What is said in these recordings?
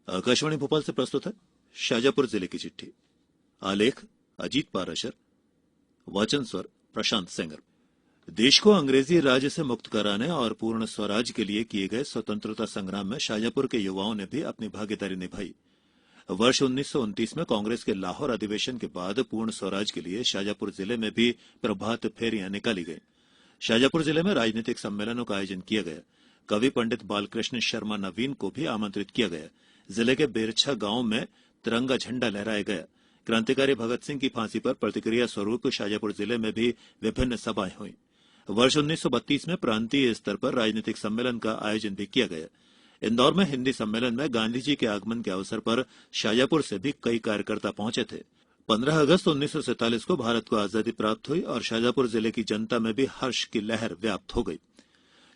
आकाशवाणी भोपाल से प्रस्तुत है शाजापुर जिले की चिट्ठी। आलेख अजीत पाराशर, वाचन स्वर प्रशांत सेंगर। देश को अंग्रेजी राज से मुक्त कराने और पूर्ण स्वराज के लिए किए गए स्वतंत्रता संग्राम में शाजापुर के युवाओं ने भी अपनी भागीदारी निभाई। वर्ष 1929 में कांग्रेस के लाहौर अधिवेशन के बाद पूर्ण स्वराज के लिए शाजापुर जिले में भी प्रभात फेरियां निकाली गई। शाजापुर जिले में राजनीतिक सम्मेलनों का आयोजन किया गया। कवि पंडित बालकृष्ण शर्मा नवीन को भी आमंत्रित किया गया। जिले के बेरछा गांव में तिरंगा झंडा लहराया गया। क्रांतिकारी भगत सिंह की फांसी पर प्रतिक्रिया स्वरूप शाजापुर जिले में भी विभिन्न सभाएं हुई। वर्ष 1932 में प्रांतीय स्तर पर राजनीतिक सम्मेलन का आयोजन भी किया गया। इंदौर में हिंदी सम्मेलन में गांधी जी के आगमन के अवसर पर शाजापुर से भी कई कार्यकर्ता पहुंचे थे। 15 अगस्त 1947 को भारत को आजादी प्राप्त हुई और शाजापुर जिले की जनता में भी हर्ष की लहर व्याप्त हो गई।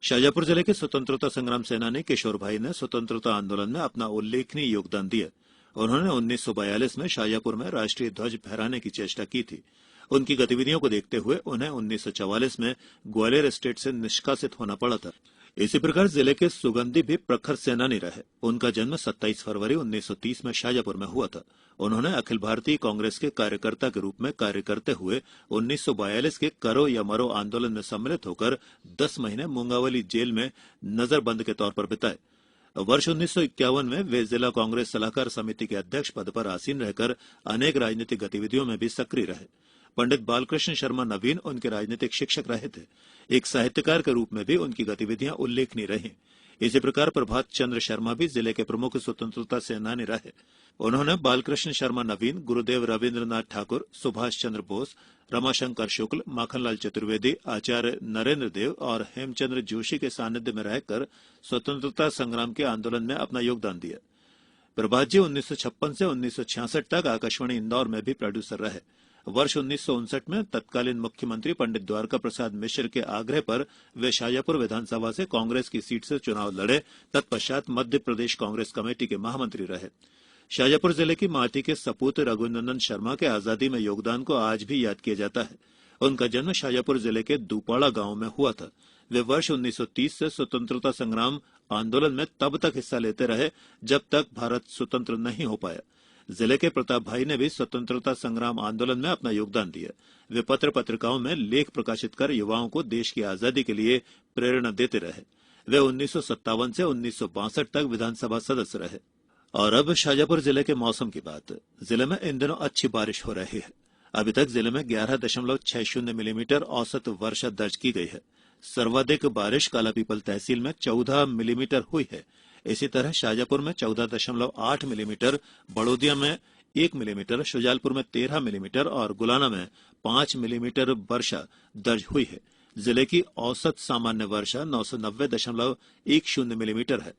शाजापुर जिले के स्वतंत्रता संग्राम सेनानी किशोर भाई ने स्वतंत्रता आंदोलन में अपना उल्लेखनीय योगदान दिया। उन्होंने 1942 में शाजापुर में राष्ट्रीय ध्वज फहराने की चेष्टा की थी। उनकी गतिविधियों को देखते हुए उन्हें 1944 में ग्वालियर स्टेट से निष्कासित होना पड़ा था। इसी प्रकार जिले के सुगंधी भी प्रखर सेनानी रहे। उनका जन्म 27 फरवरी 1930 में शाजापुर में हुआ था। उन्होंने अखिल भारतीय कांग्रेस के कार्यकर्ता के रूप में कार्य करते हुए 1942 के करो या मरो आंदोलन में सम्मिलित होकर 10 महीने मुंगावली जेल में नजरबंद के तौर पर बिताए। वर्ष 1951 में वे जिला कांग्रेस सलाहकार समिति के अध्यक्ष पद पर आसीन रहकर अनेक राजनीतिक गतिविधियों में भी सक्रिय रहे। पंडित बालकृष्ण शर्मा नवीन उनके राजनीतिक शिक्षक रहे थे। एक साहित्यकार के रूप में भी उनकी गतिविधियां उल्लेखनीय रहीं। इसी प्रकार प्रभात चंद्र शर्मा भी जिले के प्रमुख स्वतंत्रता सेनानी रहे। उन्होंने बालकृष्ण शर्मा नवीन, गुरुदेव रविन्द्रनाथ ठाकुर, सुभाष चंद्र बोस, रमाशंकर शुक्ल, माखनलाल चतुर्वेदी, आचार्य नरेंद्र देव और हेमचंद्र जोशी के सानिध्य में रहकर स्वतंत्रता संग्राम के आंदोलन में अपना योगदान दिया। प्रभात जी 1956 से 1966 तक आकाशवाणी इंदौर में भी प्रोड्यूसर रहे। वर्ष 1959 में तत्कालीन मुख्यमंत्री पंडित द्वारका प्रसाद मिश्र के आग्रह पर वे शाजापुर विधानसभा से कांग्रेस की सीट से चुनाव लड़े। तत्पश्चात मध्य प्रदेश कांग्रेस कमेटी के महामंत्री रहे। शाजापुर जिले की माटी के सपूत रघुनंदन शर्मा के आजादी में योगदान को आज भी याद किया जाता है। उनका जन्म शाजापुर जिले के दुपाड़ा गांव में हुआ था। वे वर्ष 1930 से स्वतंत्रता संग्राम आंदोलन में तब तक हिस्सा लेते रहे जब तक भारत स्वतंत्र नहीं हो पाया। जिले के प्रताप भाई ने भी स्वतंत्रता संग्राम आंदोलन में अपना योगदान दिया। वे पत्र पत्रिकाओं में लेख प्रकाशित कर युवाओं को देश की आजादी के लिए प्रेरणा देते रहे। वे 1957 से 1962 तक विधानसभा सदस्य रहे। और अब शाजापुर जिले के मौसम की बात। जिले में इन दिनों अच्छी बारिश हो रही है। अभी तक जिले में 11.60 मिलीमीटर औसत वर्षा दर्ज की गई है। सर्वाधिक बारिश कालापीपल तहसील में 14 मिलीमीटर हुई है। इसी तरह शाजापुर में 14.8 मिलीमीटर, बड़ोदिया में 1 मिलीमीटर, शुजालपुर में 13 मिलीमीटर और गुलाना में 5 मिलीमीटर वर्षा दर्ज हुई है। जिले की औसत सामान्य वर्षा 990.10 मिलीमीटर है।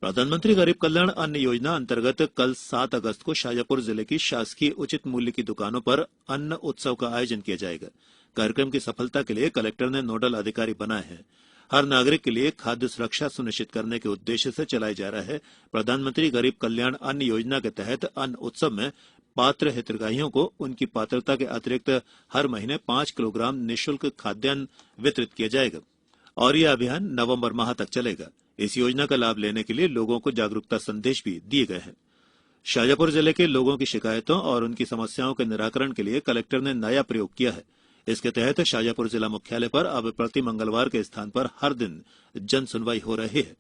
प्रधानमंत्री गरीब कल्याण अन्न योजना अंतर्गत कल 7 अगस्त को शाजापुर जिले की शासकीय उचित मूल्य की दुकानों पर अन्न उत्सव का आयोजन किया जाएगा। कार्यक्रम की सफलता के लिए कलेक्टर ने नोडल अधिकारी बनाए हैं। हर नागरिक के लिए खाद्य सुरक्षा सुनिश्चित करने के उद्देश्य से चलाया जा रहा है प्रधानमंत्री गरीब कल्याण अन्न योजना के तहत अन्न उत्सव में पात्र हितग्राहियों को उनकी पात्रता के अतिरिक्त हर महीने 5 किलोग्राम निःशुल्क खाद्यान्न वितरित किया जाएगा और यह अभियान नवंबर माह तक चलेगा। इस योजना का लाभ लेने के लिए लोगों को जागरूकता संदेश भी दिए गए हैं। शाजापुर जिले के लोगों की शिकायतों और उनकी समस्याओं के निराकरण के लिए कलेक्टर ने नया प्रयोग किया है। इसके तहत शाजापुर जिला मुख्यालय पर अब प्रति मंगलवार के स्थान पर हर दिन जन सुनवाई हो रही है।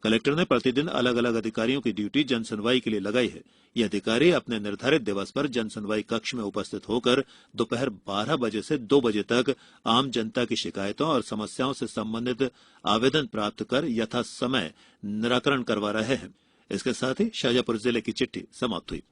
कलेक्टर ने प्रतिदिन अलग अलग अधिकारियों की ड्यूटी जन सुनवाई के लिए लगाई है। ये अधिकारी अपने निर्धारित दिवस पर जन सुनवाई कक्ष में उपस्थित होकर दोपहर 12 बजे से 2 बजे तक आम जनता की शिकायतों और समस्याओं से संबंधित आवेदन प्राप्त कर यथा समय निराकरण करवा रहे हैं। इसके साथ ही शाजापुर जिले की चिट्ठी समाप्त हुई।